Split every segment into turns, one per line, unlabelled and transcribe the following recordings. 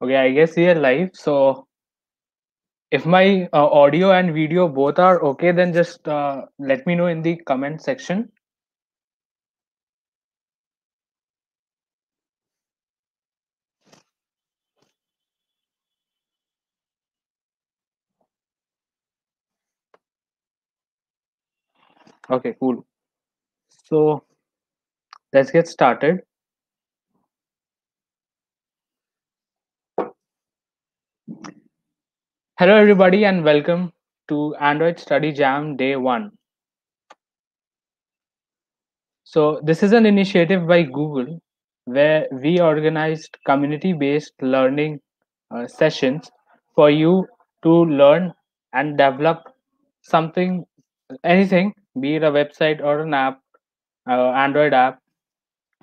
Okay, I guess we are live. So if my audio and video both are okay, then just let me know in the comment section. Okay, cool. So let's get started. Hello, everybody, and welcome to Android Study Jam Day 1. So this is an initiative by Google where we organized community-based learning sessions for you to learn and develop something, anything, be it a website or an app, Android app,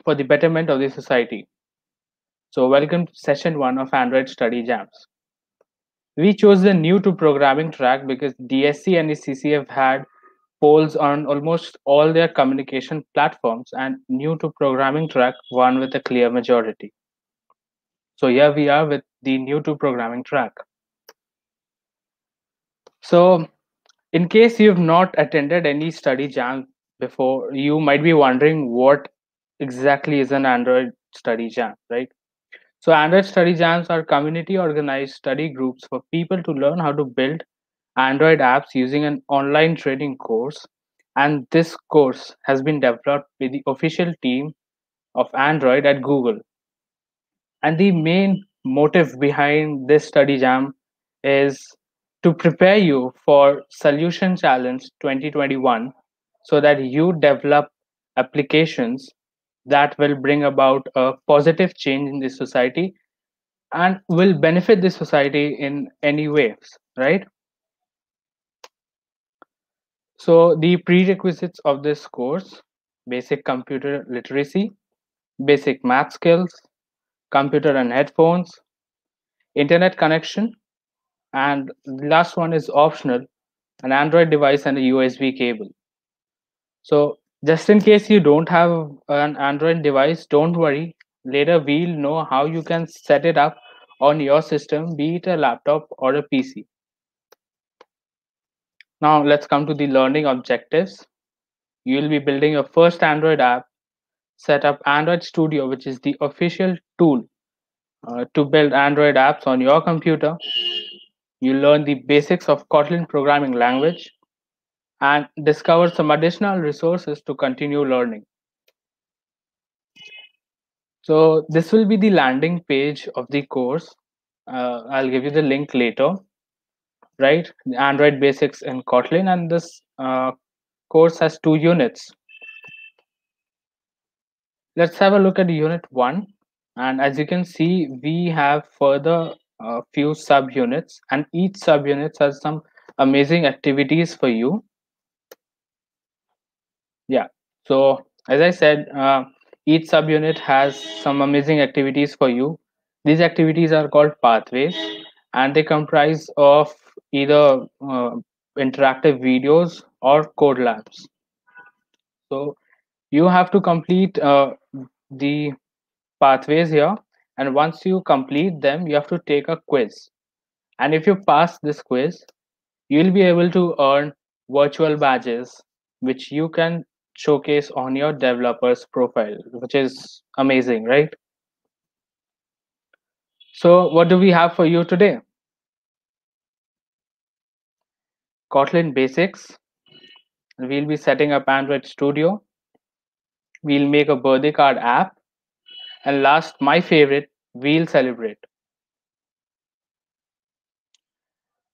for the betterment of the society. So, welcome to session 1 of Android Study Jams. We chose the new to programming track because DSC and the CC have had polls on almost all their communication platforms, and new to programming track won with a clear majority. So, here we are with the new to programming track. So, in case you've not attended any study jam before, you might be wondering what exactly is an Android study jam, right? So, Android study jams are community organized study groups for people to learn how to build Android apps using an online training course. And this course has been developed by the official team of Android at Google. And the main motive behind this study jam is to prepare you for Solution Challenge 2021 so that you develop applications that will bring about a positive change in the society and will benefit the society in any ways, right? So the prerequisites of this course: basic computer literacy, basic math skills, computer and headphones, internet connection, and the last one is optional: an Android device and a USB cable. So just in case you don't have an Android device, don't worry. Later we'll know how you can set it up on your system, be it a laptop or a PC. Now let's come to the learning objectives. You'll be building your first Android app, set up Android Studio, which is the official tool to build Android apps on your computer. You learn the basics of Kotlin programming language and discover some additional resources to continue learning. So this will be the landing page of the course. I'll give you the link later, right? The Android Basics in Kotlin, and this course has 2 units. Let's have a look at unit 1. And as you can see, we have further few subunits, and each subunit has some amazing activities for you. Yeah. So as I said, each subunit has some amazing activities for you. These activities are called pathways, and they comprise of either interactive videos or code labs. So you have to complete the pathways here, and once you complete them, you have to take a quiz. And if you pass this quiz, you'll be able to earn virtual badges which you can showcase on your developer's profile, which is amazing, right? So what do we have for you today? Kotlin Basics. We'll be setting up Android Studio. We'll make a birthday card app. And last, my favorite, we'll celebrate.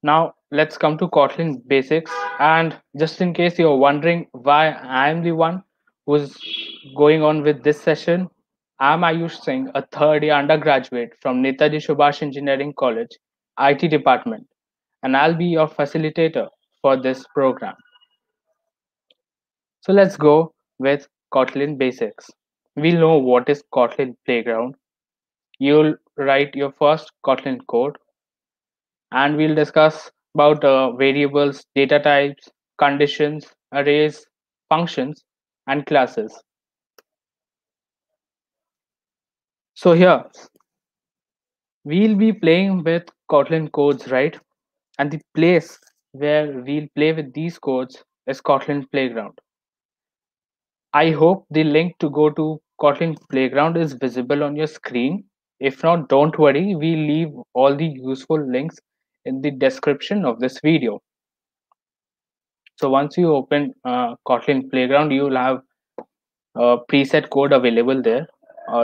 Now let's come to Kotlin Basics. And just in case you're wondering why I'm the one who's going on with this session, I'm Ayush Singh, a third year undergraduate from Netaji Subhash Engineering College, IT department, and I'll be your facilitator for this program. So let's go with Kotlin Basics. We'll know what is Kotlin Playground. You'll write your first Kotlin code, and we'll discuss about variables, data types, conditions, arrays, functions, and classes. So here we'll be playing with Kotlin codes, right? And the place where we'll play with these codes is Kotlin Playground. I hope the link to go to Kotlin Playground is visible on your screen. If not, don't worry, we leave all the useful links in the description of this video. So once you open Kotlin Playground, you'll have preset code available there.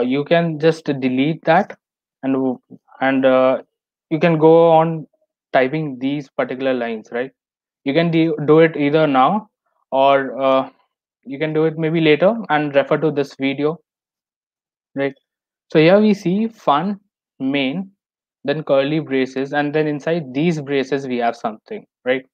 You can just delete that, and and you can go on typing these particular lines, right? You can do it either now, or you can do it maybe later and refer to this video, right? So here we see fun main, then curly braces, and then inside these braces we have something, right?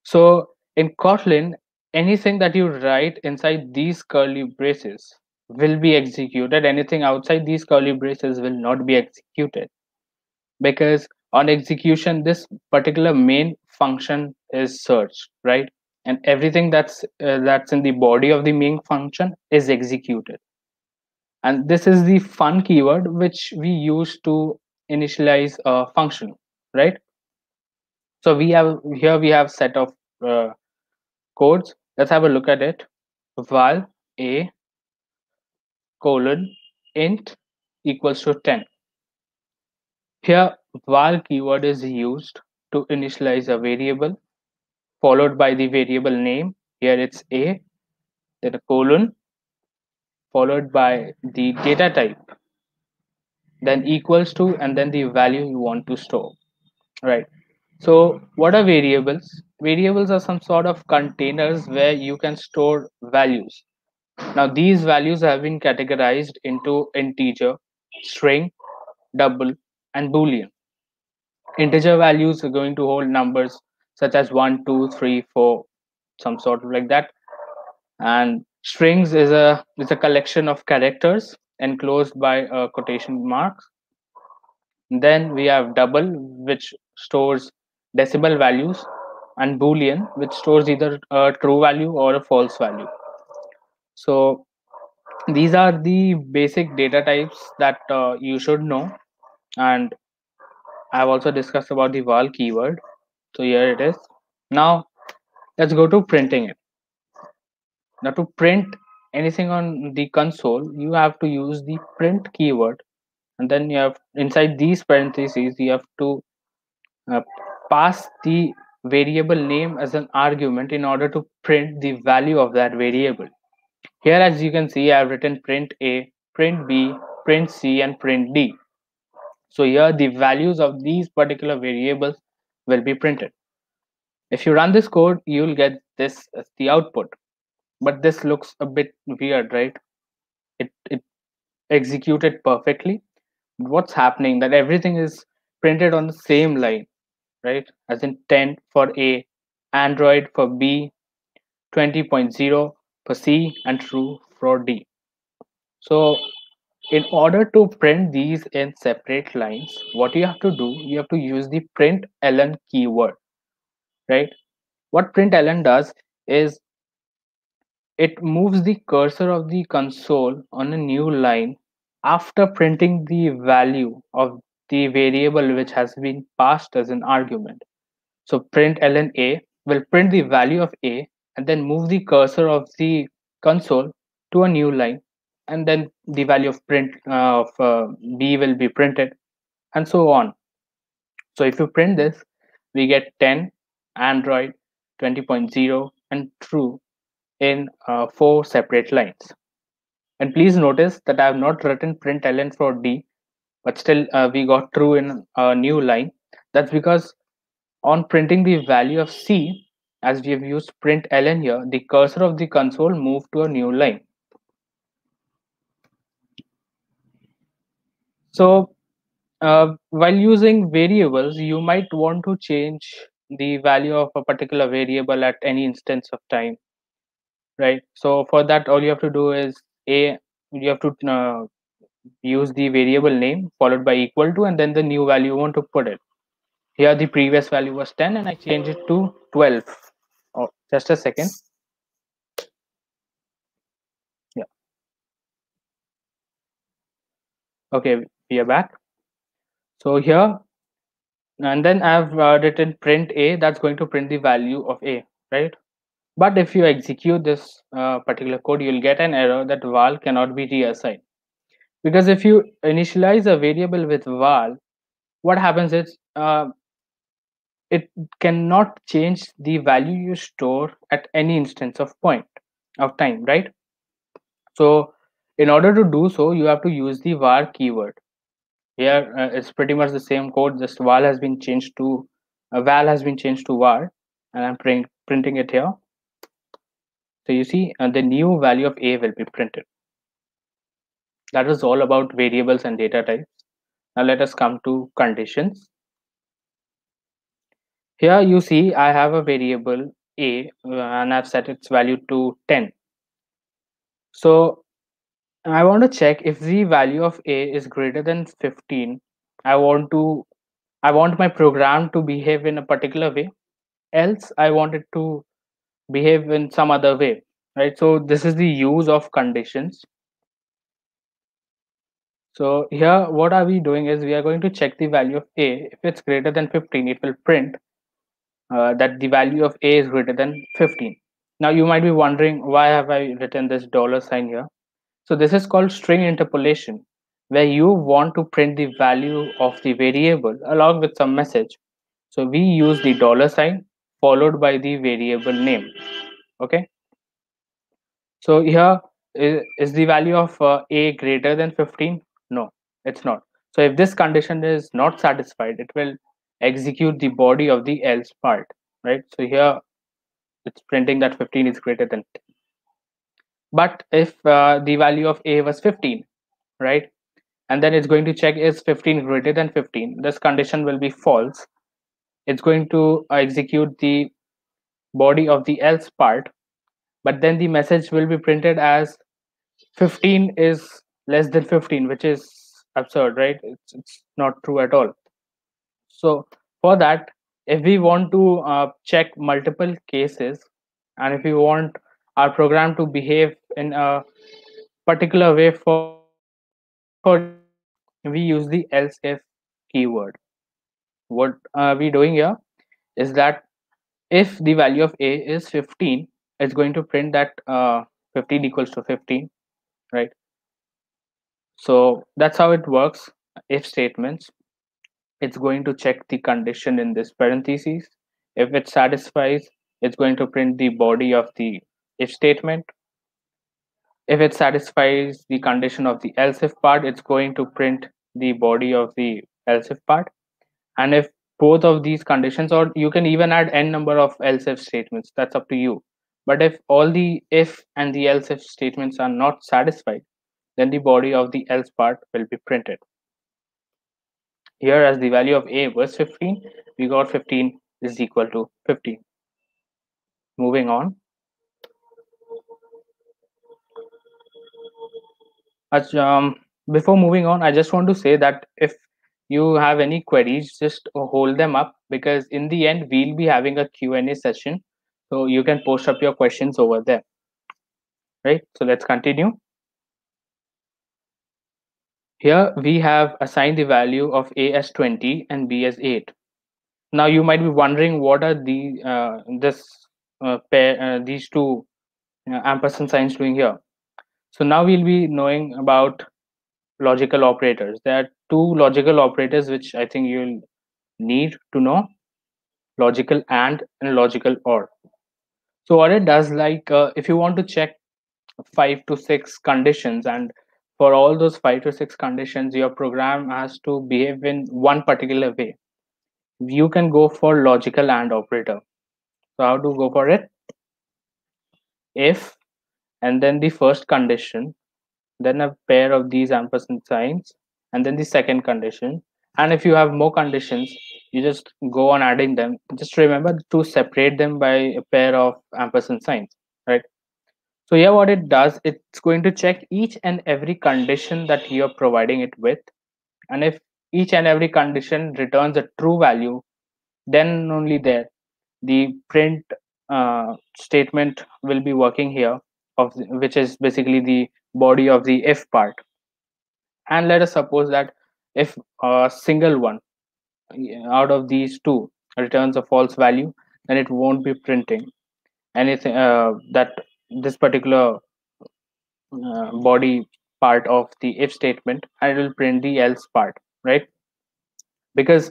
So in Kotlin, anything that you write inside these curly braces will be executed. Anything outside these curly braces will not be executed, because on execution, this particular main function is searched, right? And everything that's in the body of the main function is executed. And this is the fun keyword which we use to initialize a function, right? So we have set of uh, codes. Let's have a look at it. Val a colon int equals to 10. Here val keyword is used to initialize a variable followed by the variable name. Here it's a, then a colon followed by the data type, then equals to, and then the value you want to store, right? So what are variables? Variables are some sort of containers where you can store values. Now these values have been categorized into integer, string, double, and boolean. Integer values are going to hold numbers such as 1, 2, 3, 4, some sort of like that. And strings is a collection of characters enclosed by quotation marks. Then we have double, which stores decimal values, and boolean, which stores either a true value or a false value. So these are the basic data types that you should know. And I have also discussed about the val keyword. So here it is. Now let's go to printing it. Now to print anything on the console, you have to use the print keyword, and then you have inside these parentheses you have to uh, pass the variable name as an argument in order to print the value of that variable. Here, as you can see, I have written print a, print b, print c, and print d. So here the values of these particular variables will be printed. If you run this code, you will get this as the output. But this looks a bit weird, right? It executed perfectly. What's happening that everything is printed on the same line, right? As in 10 for A, Android for B, 20.0 for C, and true for D. So in order to print these in separate lines, what you have to do, you have to use the println keyword, right? What println does is it moves the cursor of the console on a new line after printing the value of the variable which has been passed as an argument. So println A will print the value of A and then move the cursor of the console to a new line, and then the value of B will be printed, and so on. So if you print this, we get 10, Android, 20.0, and true in 4 separate lines. And please notice that I have not written println for D, but still we got true in a new line. That's because on printing the value of C, as we have used println here, the cursor of the console moved to a new line. So while using variables, you might want to change the value of a particular variable at any instance of time, right? So for that, all you have to do is you have to use the variable name followed by equal to, and then the new value you want to put it. Here the previous value was 10 and I change it to 12. Oh, just a second. Yeah. Okay, we are back. So here, and then I've written print a, that's going to print the value of a, right? But if you execute this particular code, you'll get an error that val cannot be reassigned. Because if you initialize a variable with val, what happens is it cannot change the value you store at any instance of point of time, right? So in order to do so, you have to use the var keyword. Here it's pretty much the same code, just val has been changed to var, and I'm printing it here. So you see the new value of a will be printed. That is all about variables and data types. Now let us come to conditions. Here you see I have a variable a and I've set its value to 10. So I want to check if the value of a is greater than 15. I want to I want my program to behave in a particular way. Else I want it to behave in some other way, right? So this is the use of conditions. So here what are we doing is we are going to check the value of a. If it's greater than 15, it will print that the value of a is greater than 15. Now you might be wondering, why have I written this dollar sign here? So this is called string interpolation, where you want to print the value of the variable along with some message. So we use the dollar sign followed by the variable name. Okay. So here is the value of a greater than 15? No, it's not. So if this condition is not satisfied, it will execute the body of the else part, right? So here it's printing that 15 is greater than 10. But if the value of a was 15, right? And then it's going to check is 15 greater than 15. This condition will be false. It's going to execute the body of the else part, but then the message will be printed as 15 is less than 15, which is absurd, right? It's not true at all. So for that, if we want to check multiple cases, and if we want our program to behave in a particular way for we use the else if keyword. What we doing here is that if the value of a is 15, it's going to print that 15 equals to 15, right? So that's how it works. If statements, it's going to check the condition in this parentheses. If it satisfies, it's going to print the body of the if statement. If it satisfies the condition of the else if part, it's going to print the body of the else if part. And if both of these conditions, or you can even add n number of else if statements, that's up to you. But if all the if and the else if statements are not satisfied, then the body of the else part will be printed. Here, as the value of a was 15, we got 15 is equal to 15. Moving on. Before moving on, I just want to say that if you have any queries, just hold them up, because in the end we'll be having a Q&A session, so you can post up your questions over there, right? So let's continue. Here we have assigned the value of a as 20 and b as 8. Now you might be wondering what are these two ampersand signs doing here. So now we'll be knowing about logical operators. There are two logical operators which I think you'll need to know: logical and logical or. So what it does, like if you want to check 5 to 6 conditions, and for all those 5 to 6 conditions your program has to behave in one particular way, you can go for logical and operator. So how to go for it? If, and then the first condition, then a pair of these ampersand signs, and then the second condition. And if you have more conditions, you just go on adding them. Just remember to separate them by a pair of ampersand signs, right? So here what it does, it's going to check each and every condition that you're providing it with, and if each and every condition returns a true value, then only there the print statement will be working here, which is basically the body of the if part. And let us suppose that If a single one out of these two returns a false value, then it won't be printing anything that this particular body part of the if statement, and it will print the else part, right? Because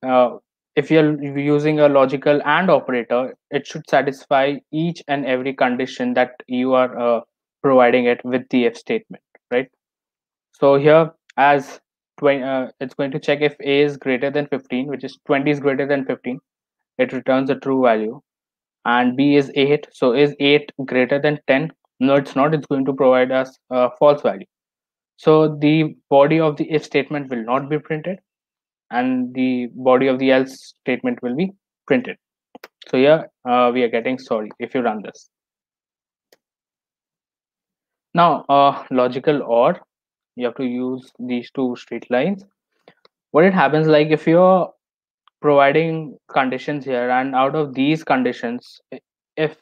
uh, if you're using a logical and operator, it should satisfy each and every condition that you are providing it with the if statement, right? So here, as 20, it's going to check if a is greater than 15, which is 20 is greater than 15, it returns a true value. And b is 8, so is 8 greater than 10? No, it's not. It's going to provide us a false value. So the body of the if statement will not be printed, and the body of the else statement will be printed. So here we are getting sorry if you run this. Now, logical or, you have to use these two straight lines. What it happens, like if you're providing conditions here, and out of these conditions, if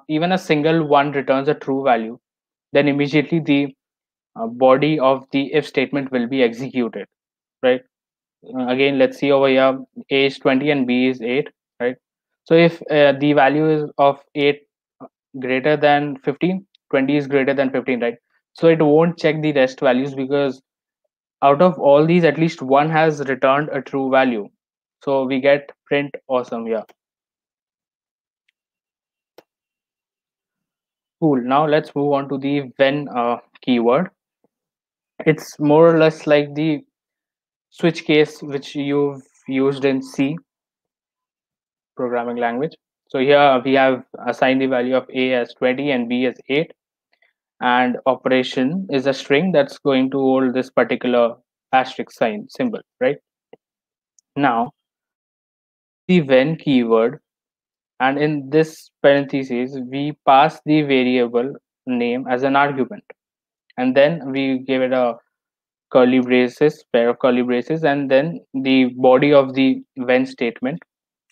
even a single one returns a true value, then immediately the body of the if statement will be executed, right? Again, let's see over here, a is 20 and b is 8, right? So if the value is of 8 greater than 15, 20 is greater than 15, right? So it won't check the rest values, because out of all these, at least one has returned a true value. So we get print awesome here. Cool. Now let's move on to the when keyword. It's more or less like the switch case which you've used in C programming language. So here we have assigned the value of a as 20 and b as 8, and operation is a string that's going to hold this particular asterisk sign symbol, right? Now we use the when keyword, and in this parentheses we pass the variable name as an argument, and then we give it a curly braces, pair of curly braces, and then the body of the when statement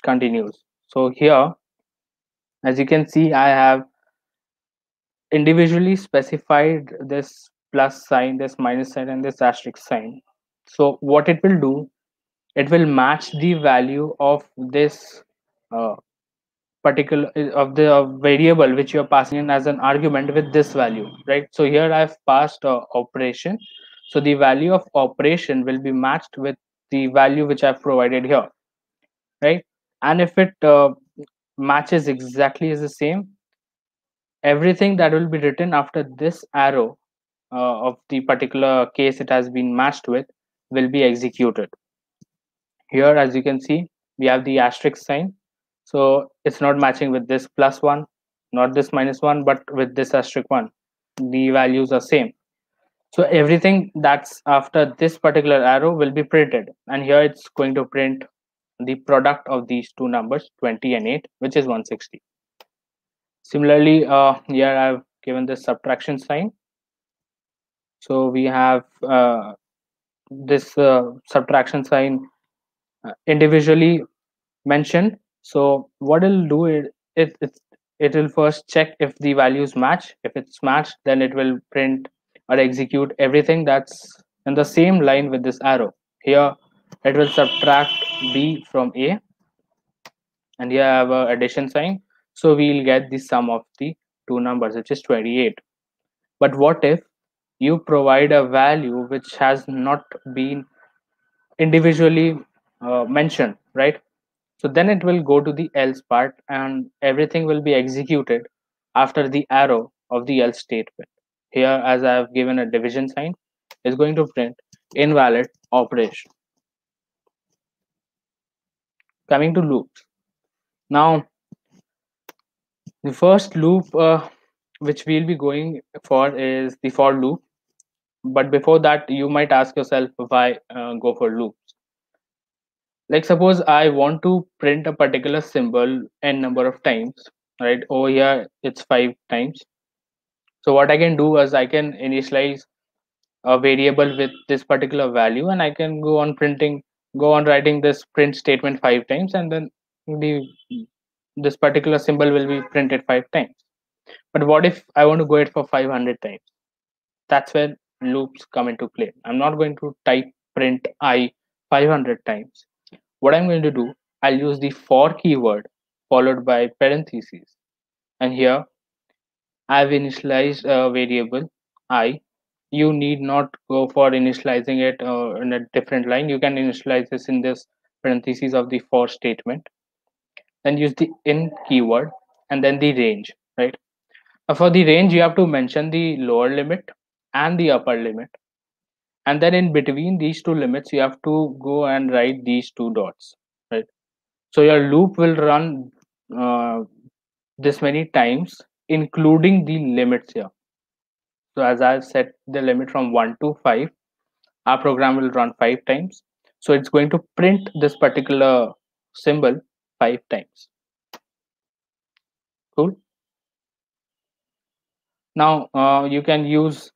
continues. So here, as you can see, I have individually specified this plus sign, this minus sign, and this asterisk sign. So what it will do, it will match the value of this uh, particular of the variable which you are passing in as an argument with this value, right? So here I've passed operation, so the value of operation will be matched with the value which I've provided here, right? And if it matches exactly is the same, everything that will be written after this arrow of the particular case it has been matched with will be executed. Here, as you can see, we have the asterisk sign, so it's not matching with this plus one, not this minus one, but with this asterisk one, the values are same. So everything that's after this particular arrow will be printed, and here it's going to print the product of these two numbers, 20 and 8, which is 160. Similarly, here I've given the subtraction sign. So we have this subtraction sign individually mentioned. So what it'll do, it will first check if the values match. If it's matched, then it will print or execute everything that's in the same line with this arrow. Here it will subtract b from a, and here I have a addition sign, so we'll get the sum of the two numbers, which is 28. But what if you provide a value which has not been individually mentioned, right? So then it will go to the else part, and everything will be executed after the arrow of the else statement. Here, as I have given a division sign, is going to print invalid operation. Coming to loops. Now, the first loop which we'll be going for is the for loop. But before that, you might ask yourself, why go for loops? Like suppose I want to print a particular symbol n number of times, right? Over here it's 5 times. So what I can do is I can initialize a variable with this particular value, and I can go on writing this print statement 5 times, and then the this particular symbol will be printed 5 times. But what if I want to go it for 500 times? That's where loops come into play. I'm not going to type print I 500 times. What I'm going to do, I'll use the for keyword followed by parentheses. And here I've initialized a variable I. You need not go for initializing it in a different line. You can initialize this in this parentheses of the for statement. Then use the in keyword and then the range, right? For the range, you have to mention the lower limit and the upper limit. And then in between these two limits, you have to go and write these two dots, right? So your loop will run uh, this many times, including the limits here. So as I've set the limit from 1 to 5, our program will run 5 times. So it's going to print this particular symbol 5 times. Cool. Now you can use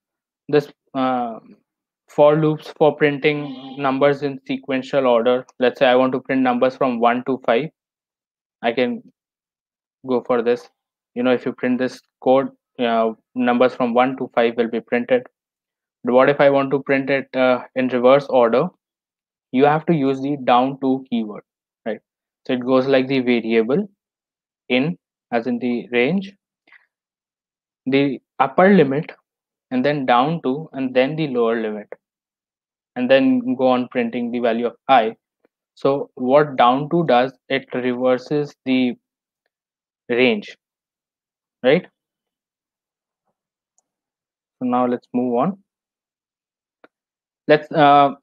this for loops for printing numbers in sequential order. Let's say I want to print numbers from 1 to 5. I can go for this. If you print this code, numbers from 1 to 5 will be printed. But what if I want to print it in reverse order? You have to use the down to keyword, right? So it goes like the variable in, as in the range, the upper limit, and then down to, and then the lower limit, and then go on printing the value of I. So what down to does, it reverses the range, right? So now let's move on. Let's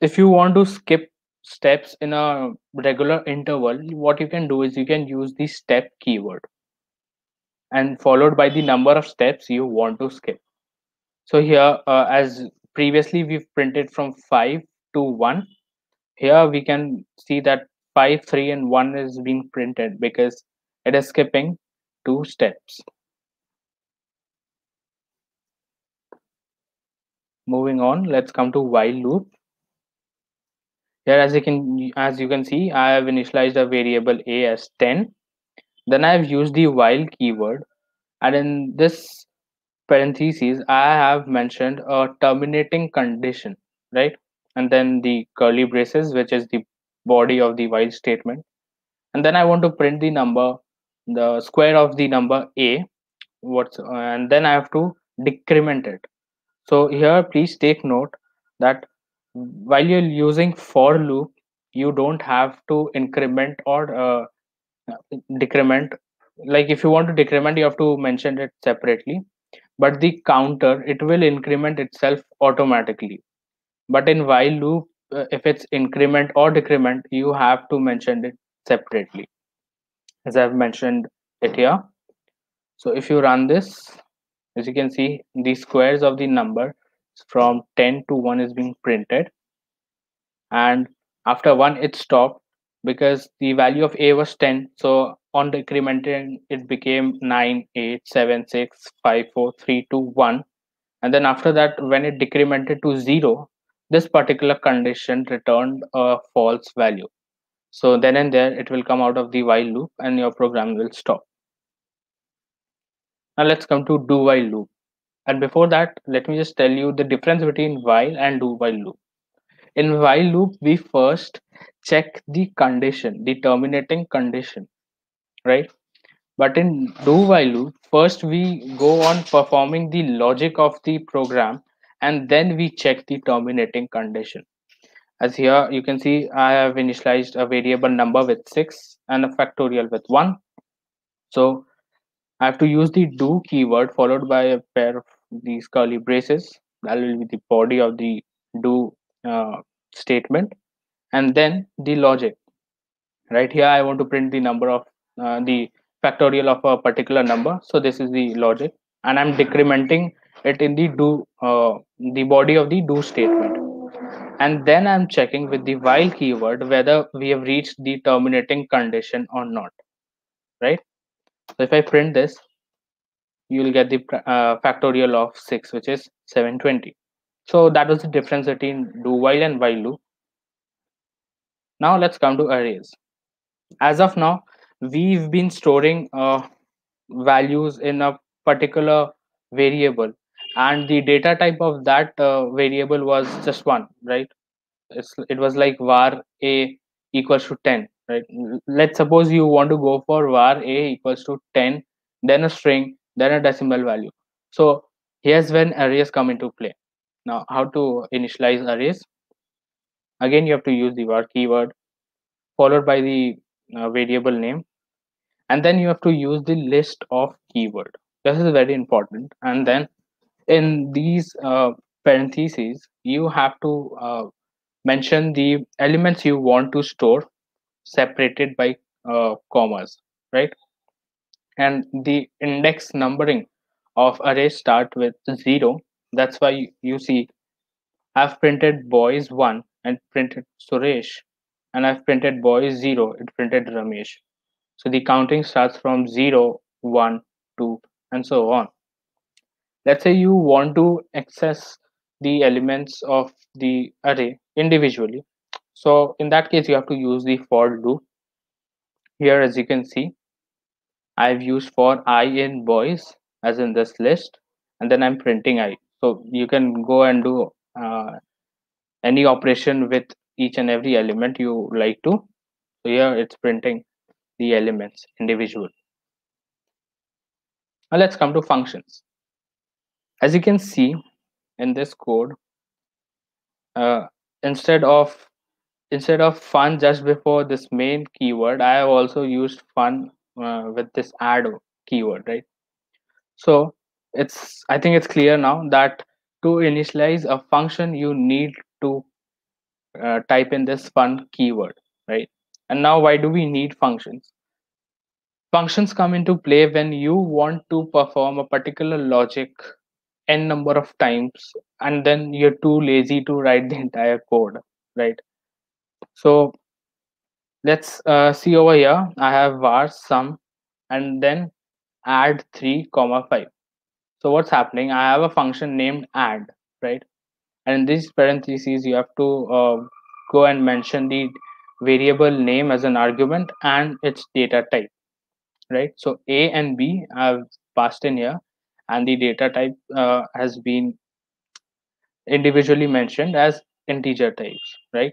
if you want to skip steps in a regular interval, what you can do is you can use the step keyword and followed by the number of steps you want to skip. So here, as previously we've printed from 5 to 1, here we can see that 5, 3 and 1 is being printed because it is skipping 2 steps. Moving on, let's come to while loop. Here, as you can see, I have initialized a variable a as 10. Then I have used the while keyword, and in this parentheses, I have mentioned a terminating condition, right? And then the curly braces, which is the body of the while statement. And then I want to print the number, the square of the number a. And then I have to decrement it. So here, please take note that while you're using for loop, you don't have to increment or decrement. Like if you want to decrement, you have to mention it separately. But the counter, it will increment itself automatically. But in while loop, if it's increment or decrement, you have to mention it separately, as I've mentioned it here. So if you run this, as you can see, the squares of the number from 10 to 1 is being printed, and after 1 it stopped because the value of a was 10. So on decrementing, it became 9, 8, 7, 6, 5, 4, 3, 2, 1. And then after that, when it decremented to 0, this particular condition returned a false value. So then and there, it will come out of the while loop and your program will stop. Now let's come to do while loop. And before that, let me just tell you the difference between while and do while loop. In while loop, we first check the condition, the terminating condition, right? But in do while loop, first we go on performing the logic of the program and then we check the terminating condition. As here you can see, I have initialized a variable number with 6 and a factorial with 1. So I have to use the do keyword followed by a pair of these curly braces. That will be the body of the do statement, and then the logic. Right here, I want to print the number of the factorial of a particular number. So this is the logic, and I'm decrementing it in the do the body of the do statement. And then I'm checking with the while keyword whether we have reached the terminating condition or not, right? So if I print this, you will get the factorial of 6, which is 720. So that was the difference between do while and while loop. Now let's come to arrays. As of now, we've been storing values in a particular variable, and the data type of that variable was just one, right? It was like var a equals to 10, right? Let's suppose you want to go for var a equals to 10, then a string, then a decimal value. So here's when arrays come into play. Now, how to initialize arrays? Again, you have to use the var keyword followed by the variable name, and then you have to use the list of keyword. This is very important. And then in these parentheses, you have to mention the elements you want to store separated by commas, right? And the index numbering of array start with 0. That's why you see I've printed boys 1 and printed Suresh, and I've printed boys 0, it printed Ramesh. So the counting starts from 0, 1, 2, and so on. Let's say you want to access the elements of the array individually. So in that case, you have to use the for loop. Here, as you can see, I've used for I in boys as in this list, and then I'm printing I. So you can go and do any operation with each and every element you like to. So here it's printing the elements individual. Now let's come to functions. As you can see in this code, uh, instead of fun just before this main keyword, I have also used fun with this add keyword, right? So I think it's clear now that to initialize a function, you need to type in this fun keyword, right? And now, why do we need functions? Functions come into play when you want to perform a particular logic n number of times, and then you're too lazy to write the entire code, right? So let's see over here. I have var sum and then add 3 comma 5. So what's happening? I have a function named add, right? And in these parentheses, you have to go and mention the variable name as an argument and its data type, right? So a and b have passed in here, and the data type has been individually mentioned as integer types, right?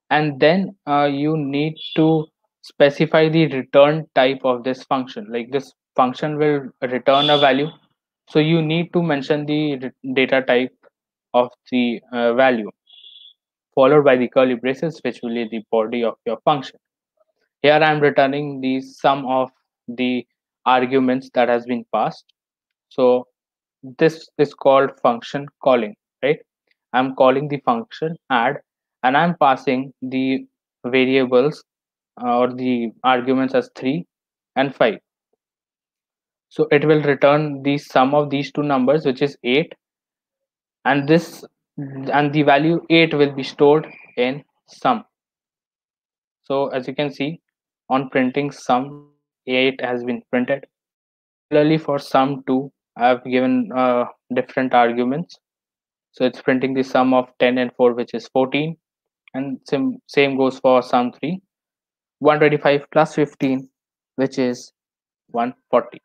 And then you need to specify the return type of this function. Like this function will return a value, so you need to mention the data type of the value, followed by the curly braces, which will be the body of your function. Here I'm returning the sum of the arguments that has been passed. So this is called function calling, right? I'm calling the function add, and I'm passing the variables or the arguments as 3 and 5. So it will return the sum of these two numbers, which is 8, and the value 8 will be stored in sum. So as you can see, on printing sum, 8 has been printed. Similarly for sum 2, I have given different arguments. So it's printing the sum of 10 and 4, which is 14. And same goes for sum 3, 125 plus 15, which is 140.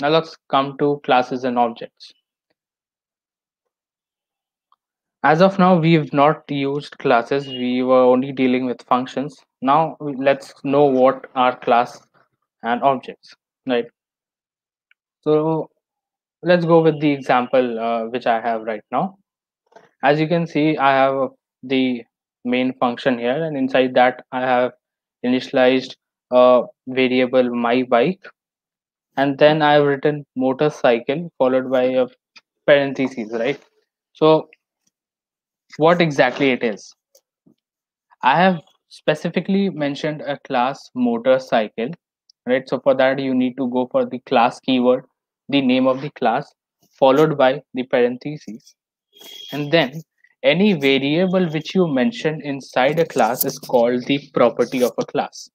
Now let's come to classes and objects. As of now, we've not used classes. We were only dealing with functions. Now let's know what are class and objects, right? So let's go with the example which I have right now. As you can see, I have the main function here, and inside that I have initialized a variable my bike, and then I have written motorcycle followed by a parentheses, right? So what exactly it is? I have specifically mentioned a class motorcycle, right? So for that you need to go for the class keyword, the name of the class, followed by the parentheses, and then any variable which you mention inside a class is called the property of a class.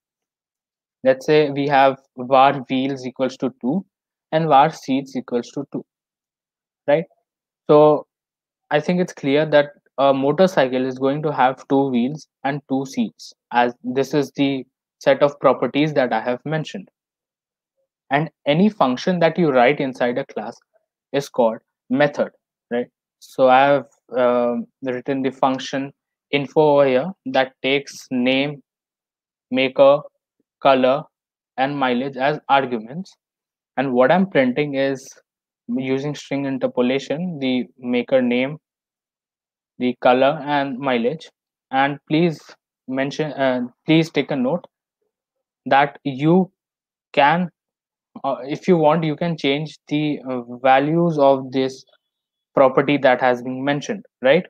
Let's say we have var wheels equals to 2 and var seats equals to 2, right? So I think it's clear that a motorcycle is going to have 2 wheels and 2 seats, as this is the set of properties that I have mentioned. And any function that you write inside a class is called method, right? So I have written the function info over here that takes name, maker, color, and mileage as arguments. And what I'm printing is using string interpolation, the maker name, the color, and mileage. And please take a note that you can, if you want, you can change the values of this property that has been mentioned, right?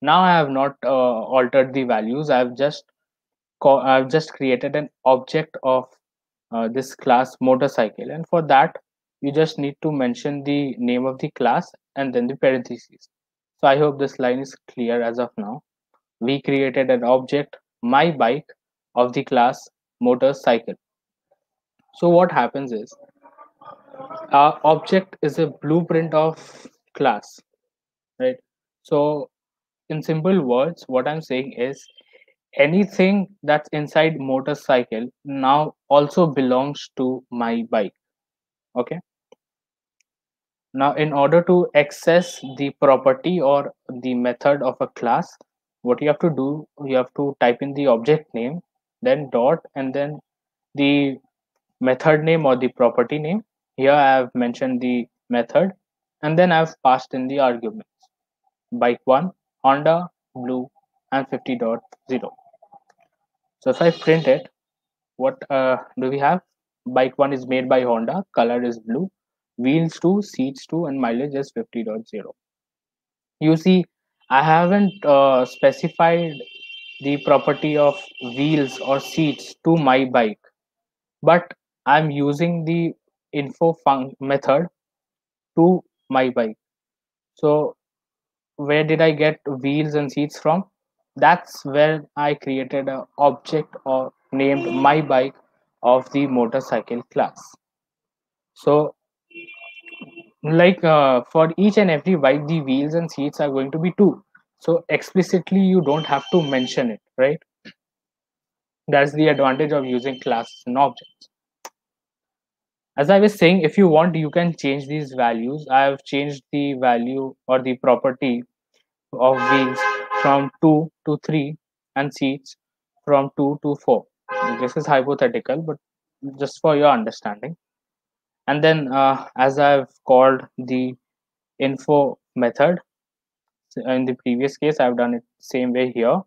Now I have not altered the values. I've just created an object of this class motorcycle, and for that you just need to mention the name of the class and then the parentheses. So I hope this line is clear as of now. We created an object my bike of the class motorcycle. So what happens is our object is a blueprint of class, right? So in simple words, what I'm saying is anything that's inside motorcycle now also belongs to my bike. Okay, now in order to access the property or the method of a class, what you have to do, you have to type in the object name, then dot, and then the method name or the property name. Here I have mentioned the method, and then I've passed in the arguments: bike 1, Honda, blue, and 50.0. So if I print it, what do we have? Bike 1 is made by Honda, color is blue, wheels 2, seats 2, and mileage is 50.0. You see, I haven't specified the property of wheels or seats to my bike, but I'm using the info method to my bike. So where did I get wheels and seats from? That's where I created an object or named my bike of the motorcycle class. So like for each and every bike, the wheels and seats are going to be two. So explicitly you don't have to mention it, right? That's the advantage of using classes and objects. As I was saying, if you want, you can change these values. I have changed the value or the property of wheels from 2 to 3 and seats from 2 to 4. This is hypothetical, but just for your understanding. And then as I've called the info method in the previous case, I've done it same way here.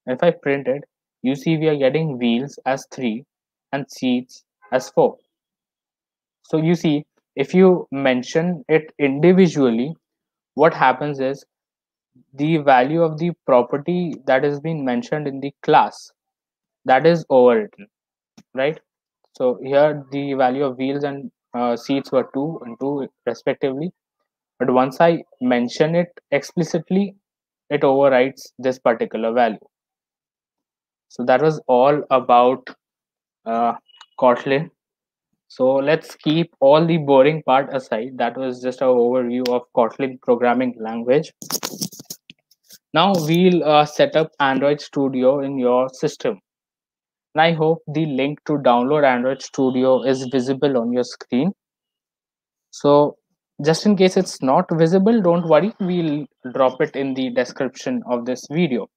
If I print it, you see we are getting wheels as 3 and seats as 4. So you see, if you mention it individually, what happens is the value of the property that has been mentioned in the class, that is overwritten, right? So here the value of wheels and seats were 2 and 2 respectively, but once I mention it explicitly, it overrides this particular value. So that was all about uh, Kotlin. So let's keep all the boring part aside. That was just our overview of Kotlin programming language. Now we'll set up Android Studio in your system. And I hope the link to download Android Studio is visible on your screen. So just in case it's not visible, don't worry, we'll drop it in the description of this video,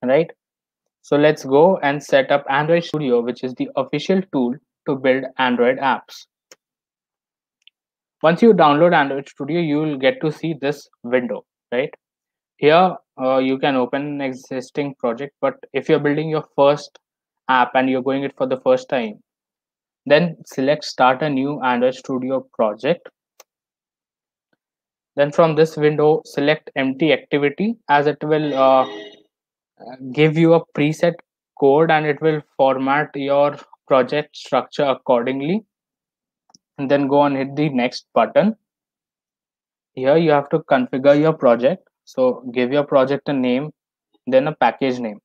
right? So let's go and set up Android Studio, which is the official tool to build Android apps. Once you download Android Studio, you will get to see this window, right? Here you can open an existing project, but if you're building your first app and you're going it for the first time, then select start a new Android Studio project. Then from this window, select empty activity, as it will give you a preset code and it will format your project structure accordingly. And then go and hit the next button. Here you have to configure your project. So give your project a name, then a package name.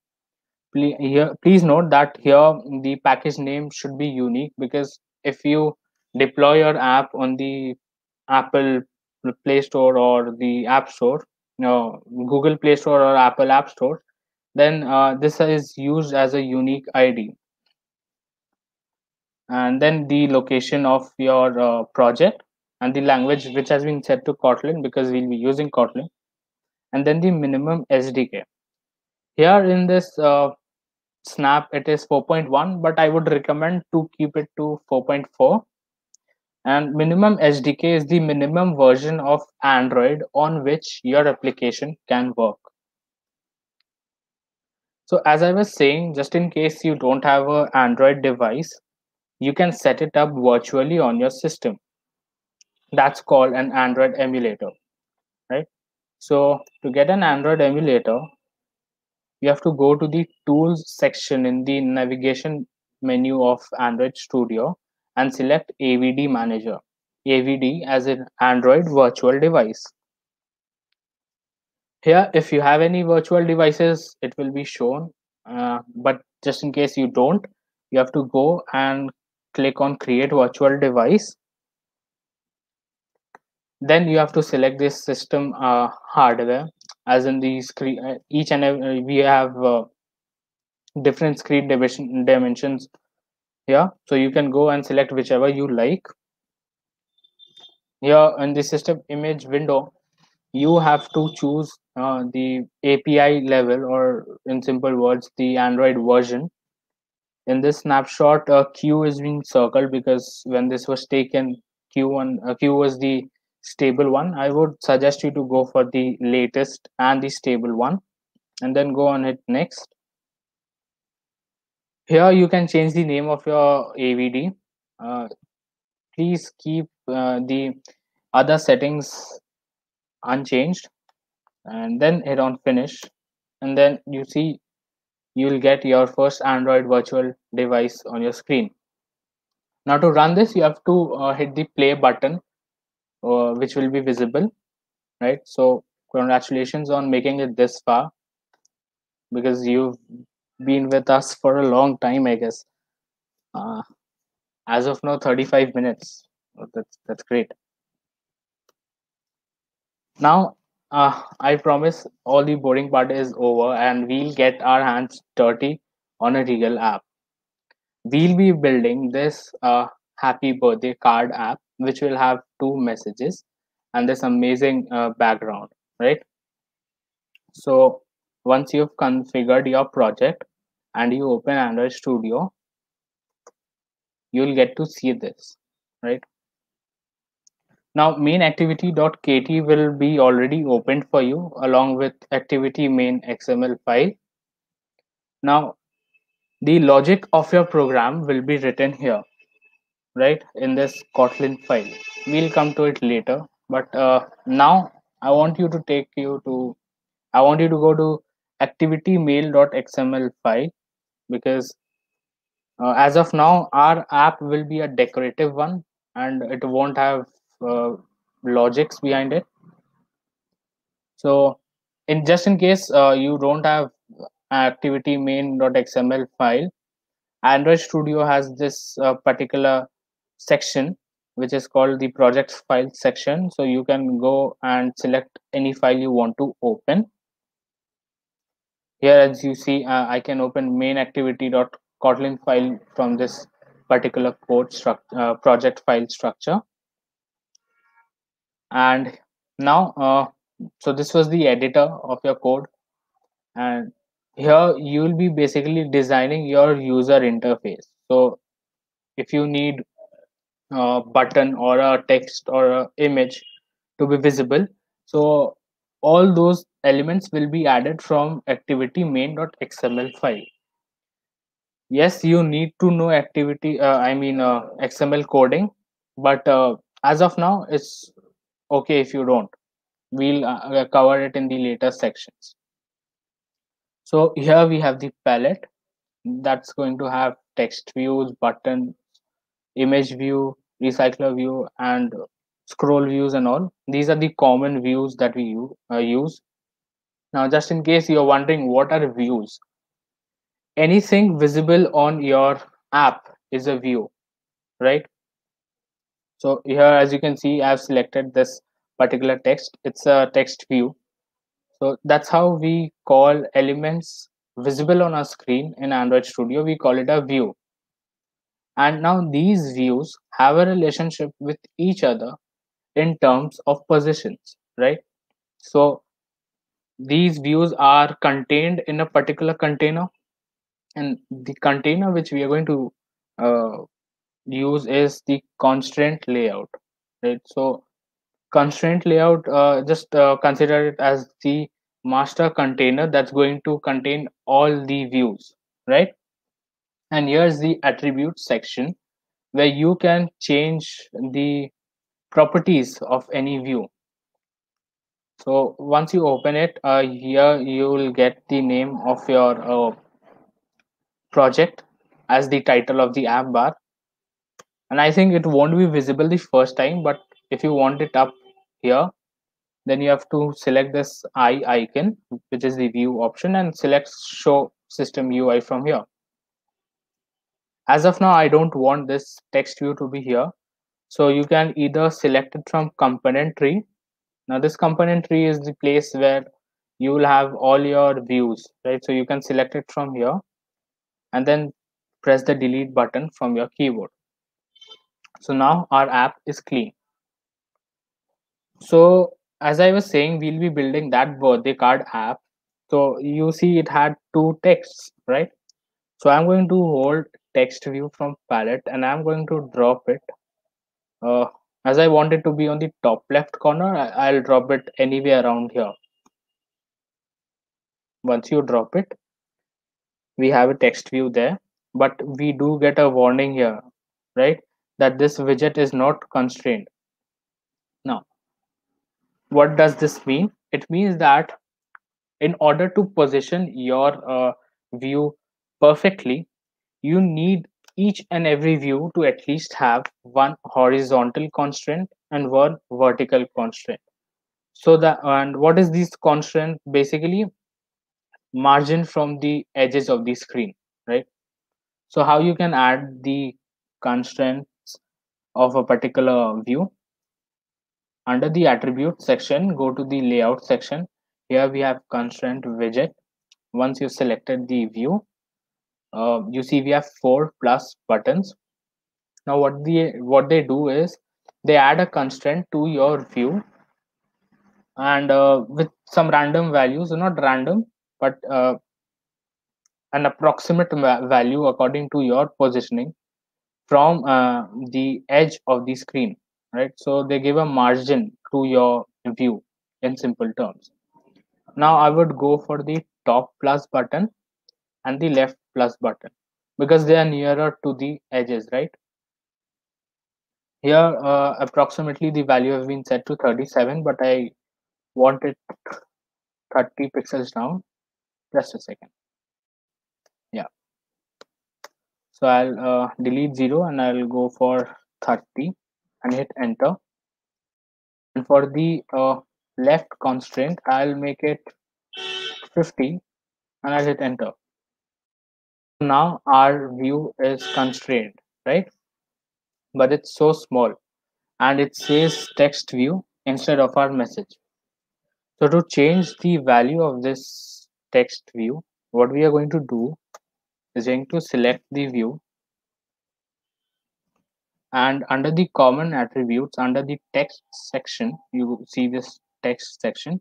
Please note that here the package name should be unique, because if you deploy your app on the Apple Play Store or the App Store, Google Play Store or Apple App Store, then this is used as a unique ID. And then the location of your project and the language which has been set to Kotlin, because we'll be using Kotlin. and then the minimum SDK. Here in this Snap, it is 4.1, but I would recommend to keep it to 4.4. And minimum SDK is the minimum version of Android on which your application can work. So as I was saying, just in case you don't have an Android device, you can set it up virtually on your system. That's called an Android emulator, right? So to get an Android emulator, you have to go to the tools section in the navigation menu of Android Studio and select AVD manager. AVD as an Android virtual device. Here, if you have any virtual devices, it will be shown. But just in case you don't, you have to go and click on create virtual device. Then you have to select this system hardware, as in the screen. Each and every, we have different screen dimensions here, so you can go and select whichever you like. Here in the system image window, you have to choose the API level, or in simple words, the Android version. In this snapshot, Q is being circled because when this was taken, Q was the stable one. I would suggest you to go for the latest and the stable one, and then go on hit next. Here you can change the name of your AVD. Please keep the other settings unchanged, and then hit on finish, and then you see you'll get your first Android virtual device on your screen. Now to run this, you have to hit the play button, which will be visible, right? So congratulations on making it this far, because you've been with us for a long time, I guess. uh, as of now, 35 minutes. That's great. Now, I promise all the boring part is over and we'll get our hands dirty on a real app. We'll be building this happy birthday card app, which will have two messages and this amazing background, right? So once you've configured your project and you open Android Studio, you'll get to see this, right? Now main activity.kt will be already opened for you along with activity main XML file. Now the logic of your program will be written here, right, in this Kotlin file. We'll come to it later, but now I want you to I want you to go to activity mail.xml file, because as of now our app will be a decorative one and it won't have uh, logics behind it. So in just in case you don't have activity main.xml file, Android Studio has this particular section which is called the project file section. So you can go and select any file you want to open. Here, as you see, I can open main activity.kotlin file from this particular project file structure. And now, so this was the editor of your code, and here you will be basically designing your user interface. So if you need a button or a text or a image to be visible, so all those elements will be added from activity main.xml file. Yes, you need to know XML coding, but as of now it's okay if you don't. We'll cover it in the later sections. So here we have the palette that's going to have text views, button, image view, recycler view, and scroll views and all. These are the common views that we use. Now, just in case you're wondering what are views, anything visible on your app is a view, right? So here, as you can see, I've selected this particular text. It's a text view. So that's how we call elements visible on our screen in Android Studio. We call it a view. And now these views have a relationship with each other in terms of positions, right? So these views are contained in a particular container, and the container which we are going to uh, use is the constraint layout, right? So constraint layout, just consider it as the master container that's going to contain all the views, right? And here's the attribute section where you can change the properties of any view. So once you open it, here you will get the name of your project as the title of the app bar. And I think it won't be visible the first time, but if you want it up here, then you have to select this eye icon, which is the view option, and select show system UI from here. As of now, I don't want this text view to be here. So you can either select it from component tree. Now this component tree is the place where you will have all your views, right? So you can select it from here and then press the delete button from your keyboard. So now our app is clean. So as I was saying, we'll be building that birthday card app. So you see it had two texts, right? So I'm going to hold text view from palette and I'm going to drop it. Uh, as I want it to be on the top left corner, I'll drop it anywhere around here. Once you drop it, we have a text view there, but we do get a warning here, right? That this widget is not constrained. Now, what does this mean? It means that in order to position your view perfectly, you need each and every view to at least have one horizontal constraint and one vertical constraint. So that, and what is this constraint? Basically, margin from the edges of the screen, right? So how you can add the constraints of a particular view? Under the attribute section, go to the layout section. Here we have constraint widget. Once you selected the view, you see we have 4 plus buttons. Now what they do is they add a constraint to your view, and with some random values, not random, but an approximate value according to your positioning from the edge of the screen, right? So they give a margin to your view in simple terms. Now I would go for the top plus button and the left plus button because they are nearer to the edges, right? Here approximately the value has been set to 37, but I want it 30 pixels down. Just a second. Yeah, so I'll delete 0 and I'll go for 30 and hit enter. And for the left constraint, I'll make it 50 and I'll hit enter. Now our view is constrained, right? But it's so small and it says text view instead of our message. So to change the value of this text view, what we are going to do is going to select the view, and under the common attributes, under the text section, you see this text section,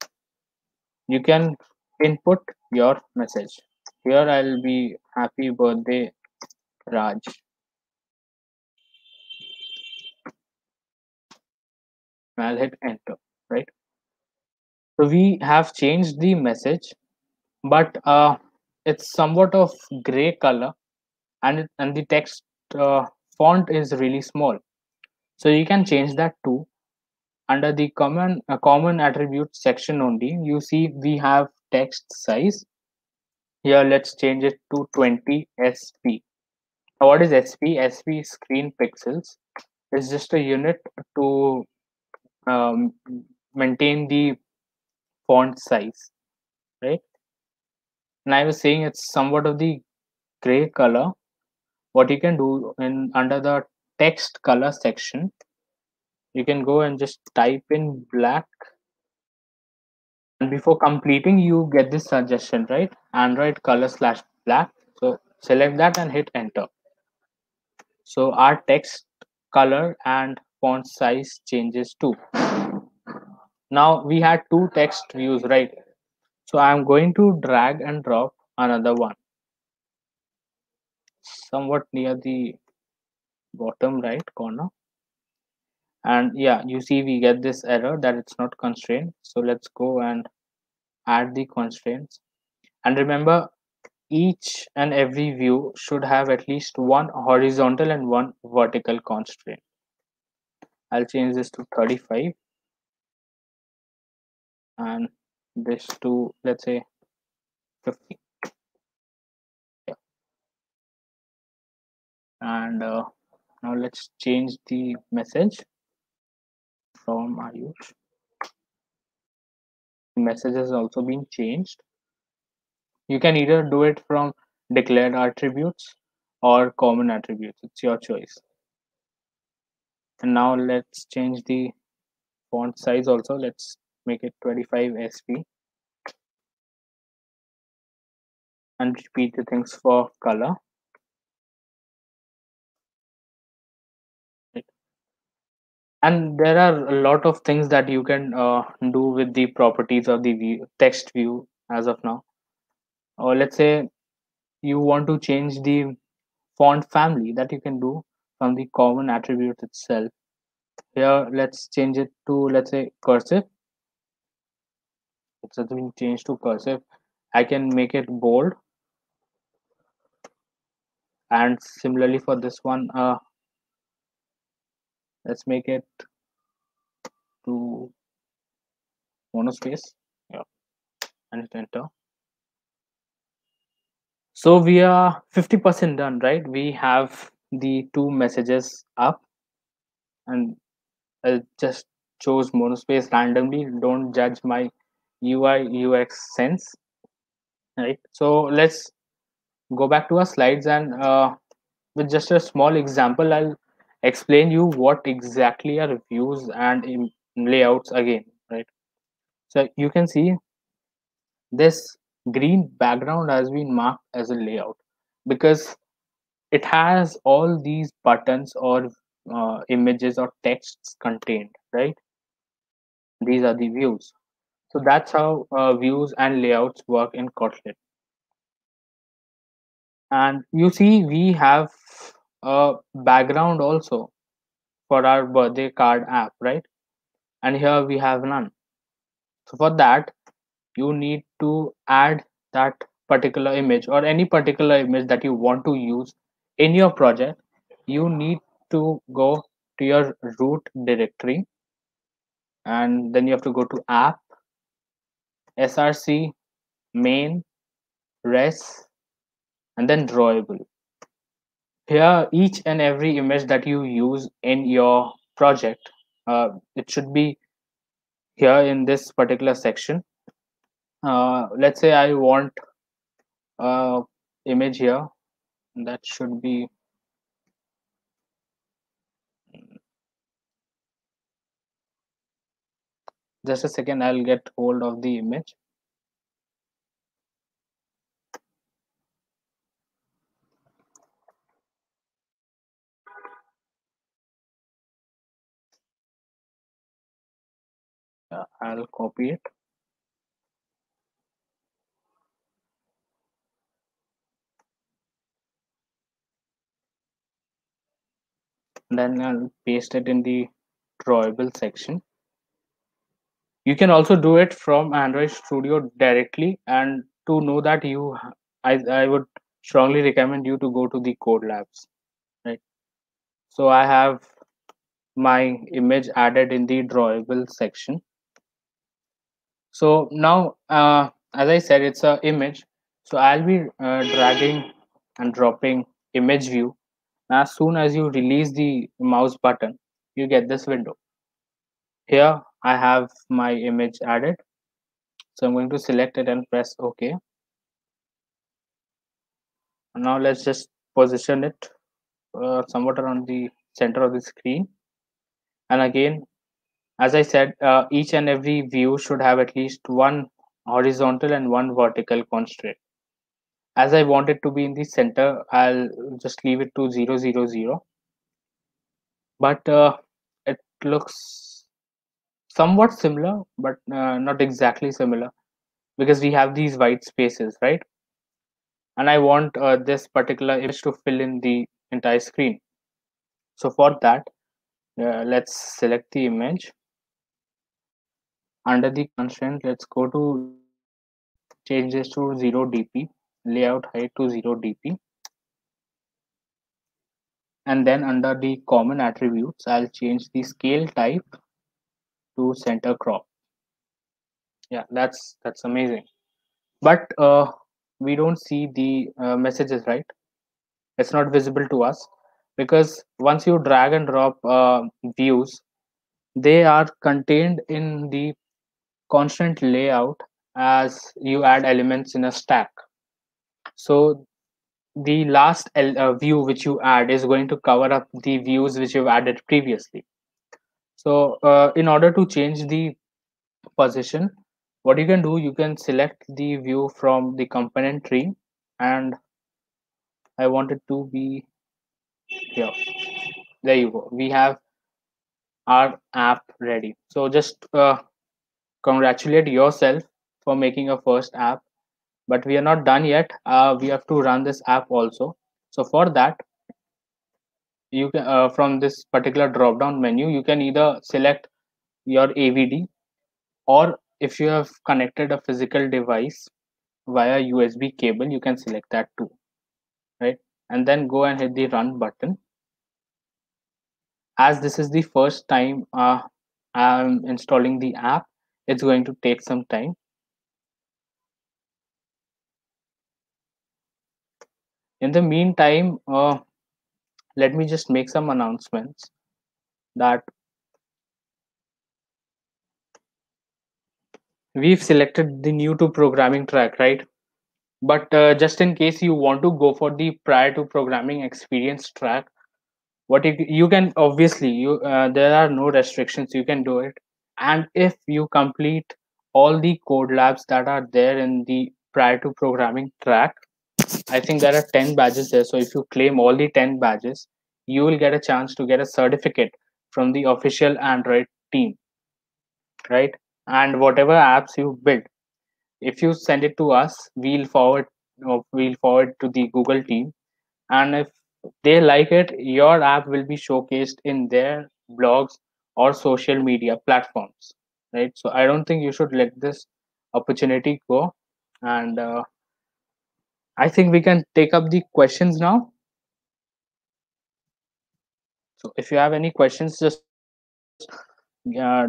you can input your message. Here I'll be happy birthday Raj. I'll hit enter, right? So we have changed the message, but it's somewhat of gray color, and the text font is really small. So you can change that too. Under the common attributes section only, you see we have text size. Here, let's change it to 20 SP. Now, what is SP? SP screen pixels. It's just a unit to um, maintain the font size, right? And I was saying it's somewhat of the gray color. What you can do in under the text color section, you can go and just type in black, and before completing you get this suggestion, right? Android color slash black. So select that and hit enter. So our text color and font size changes too. Now we had two text views, right? So I'm going to drag and drop another one somewhat near the bottom right corner. And yeah, you see we get this error that it's not constrained. So let's go and add the constraints. And remember, each and every view should have at least one horizontal and one vertical constraint. I'll change this to 35 and this to, let's say, 50. Yeah. And now let's change the message from Ayush. The message has also been changed. You can either do it from declared attributes or common attributes. It's your choice. And now let's change the font size also. Let's make it 25 sp and repeat the things for color. And there are a lot of things that you can do with the properties of the text view as of now. Or let's say you want to change the font family, that you can do from the common attribute itself. Here, let's change it to, let's say, cursive. It's been changed to cursive. I can make it bold. And similarly for this one, let's make it to monospace. Yeah, and hit enter. So we are 50% done, right? We have the two messages up, and I just chose monospace randomly. Don't judge my UI UX sense, right? So let's go back to our slides, and with just a small example, I'll explain you what exactly are views and layouts again, right? So you can see this green background has been marked as a layout because it has all these buttons or images or texts contained, right? These are the views. So that's how views and layouts work in Kotlin. And you see we have a background also for our birthday card app, right? And here we have none. So for that, you need to add that particular image or any particular image that you want to use in your project. You need to go to your root directory, and then you have to go to app, src, main, res, and then drawable. Here, each and every image that you use in your project, it should be here in this particular section. Let's say I want a image here that should be, just a second, I'll get hold of the image. I'll copy it. Then I'll paste it in the drawable section. You can also do it from Android Studio directly, and to know that I would strongly recommend you to go to the code labs, right? So I have my image added in the drawable section. So now, as I said, it's a image. So I'll be dragging and dropping image view. As soon as you release the mouse button, you get this window. Here I have my image added. So I'm going to select it and press OK. And now let's just position it somewhat around the center of the screen. And again, as I said, each and every view should have at least one horizontal and one vertical constraint. As I want it to be in the center, I'll just leave it to 000. But it looks somewhat similar, but not exactly similar. because we have these white spaces, right? And I want this particular image to fill in the entire screen. So for that, let's select the image. Under the constraint, let's go to layout, change this to 0 dp, layout height to 0 dp, and then under the common attributes, I'll change the scale type to center crop. Yeah, that's amazing. But we don't see the messages, right? It's not visible to us because once you drag and drop views, they are contained in the constant layout as you add elements in a stack. So the last view which you add is going to cover up the views which you've added previously. So in order to change the position, what you can do, you can select the view from the component tree, and I want it to be here. There you go. We have our app ready. So just congratulate yourself for making a first app, but we are not done yet. We have to run this app also. So for that, you can from this particular drop down menu, you can either select your AVD, or if you have connected a physical device via USB cable, you can select that too, right? And then go and hit the run button. As this is the first time I'm installing the app, it's going to take some time. In the meantime, let me just make some announcements that we've selected the new to programming track, right? But just in case you want to go for the prior to programming experience track, what you can obviously there are no restrictions, you can do it. And if you complete all the code labs that are there in the prior to programming track, I think there are 10 badges there. So if you claim all the 10 badges, you will get a chance to get a certificate from the official Android team, right? And whatever apps you build, if you send it to us, we'll forward to the Google team, and if they like it, your app will be showcased in their blogs or social media platforms, right? So I don't think you should let this opportunity go. And I think we can take up the questions now. So if you have any questions, just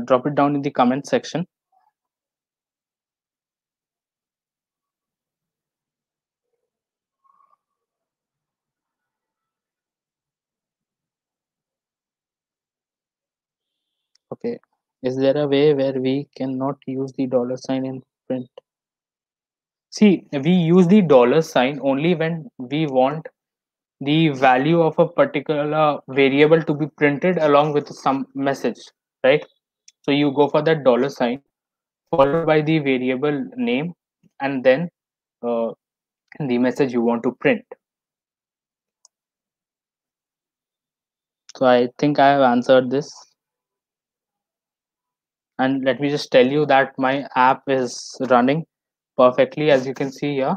drop it down in the comment section. Okay. Is there a way where we cannot use the dollar sign in print? See, we use the dollar sign only when we want the value of a particular variable to be printed along with some message, right? So you go for that dollar sign followed by the variable name, and then uh, the message you want to print. So I think I have answered this. And let me just tell you that my app is running perfectly. As you can see here,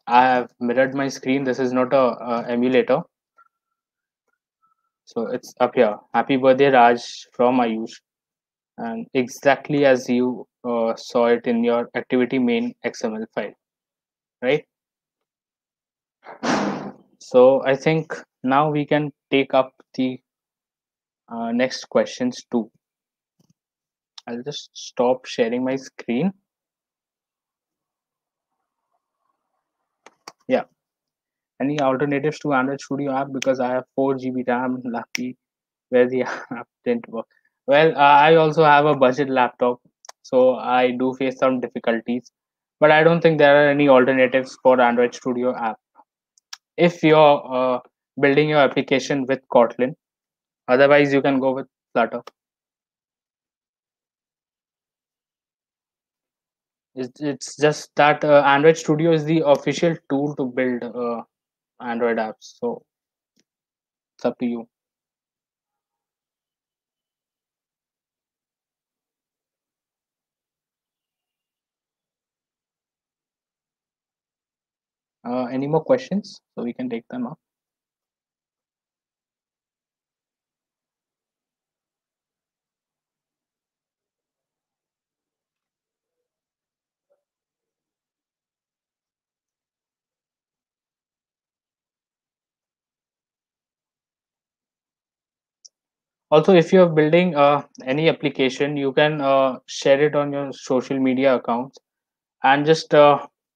I have mirrored my screen. This is not a emulator. So it's up here. Happy birthday, Raj, from Ayush. And exactly as you saw it in your activity main XML file, right? So I think now we can take up the next questions too. I'll just stop sharing my screen. Yeah. Any alternatives to Android Studio app? Because I have 4 GB RAM. Lucky where the app didn't work. Well, I also have a budget laptop, so I do face some difficulties. But I don't think there are any alternatives for Android Studio app. If you're building your application with Kotlin, otherwise you can go with Flutter. It's just that Android Studio is the official tool to build Android apps, so it's up to you. Any more questions so we can take them up? Also, if you're building any application, you can share it on your social media accounts and just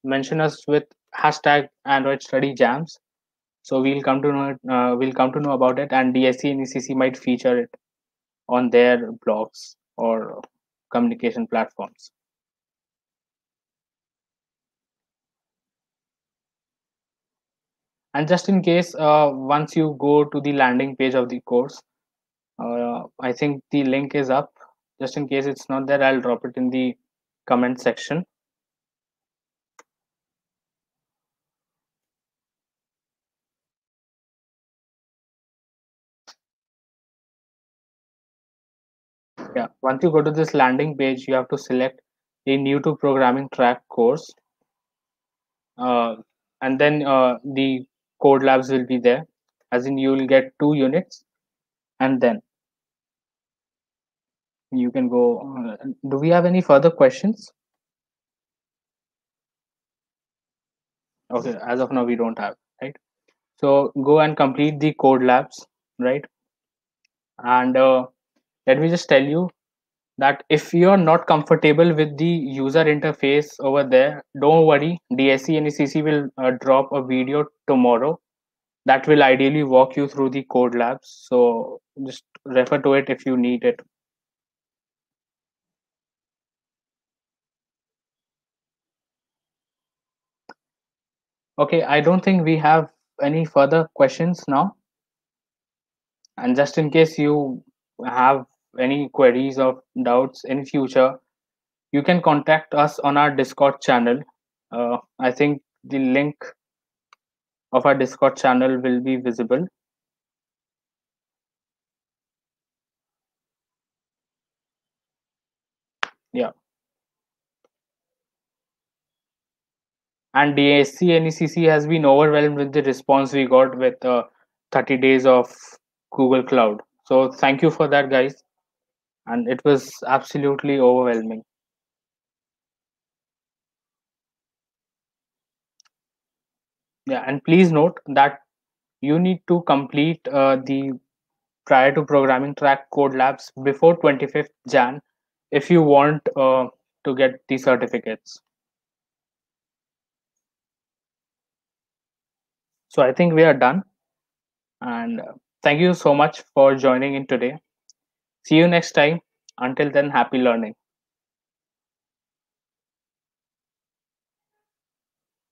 mention us with hashtag Android Study Jams. So we'll come to know it, we'll come to know about it, and DSC and ECC might feature it on their blogs or communication platforms. And just in case, once you go to the landing page of the course, I think the link is up. Just in case it's not there, I'll drop it in the comment section. Yeah, once you go to this landing page, you have to select the new to programming track course, uh, and then the code labs will be there, as in you will get 2 units, and then you can go. Do we have any further questions? Okay, as of now we don't have, right? So go and complete the code labs, right? And let me just tell you that if you're not comfortable with the user interface over there, don't worry. DSC and ECC will drop a video tomorrow that will ideally walk you through the code labs. So just refer to it if you need it. Okay, I don't think we have any further questions now. And just in case you have any queries or doubts in future, you can contact us on our Discord channel. I think the link of our Discord channel will be visible. Yeah. And DSC and ECC has been overwhelmed with the response we got with 30 days of Google Cloud. So thank you for that, guys. And it was absolutely overwhelming. Yeah. And please note that you need to complete the prior to programming track code labs before 25th Jan if you want to get the certificates. So I think we are done. And thank you so much for joining in today. See you next time. Until then, happy learning.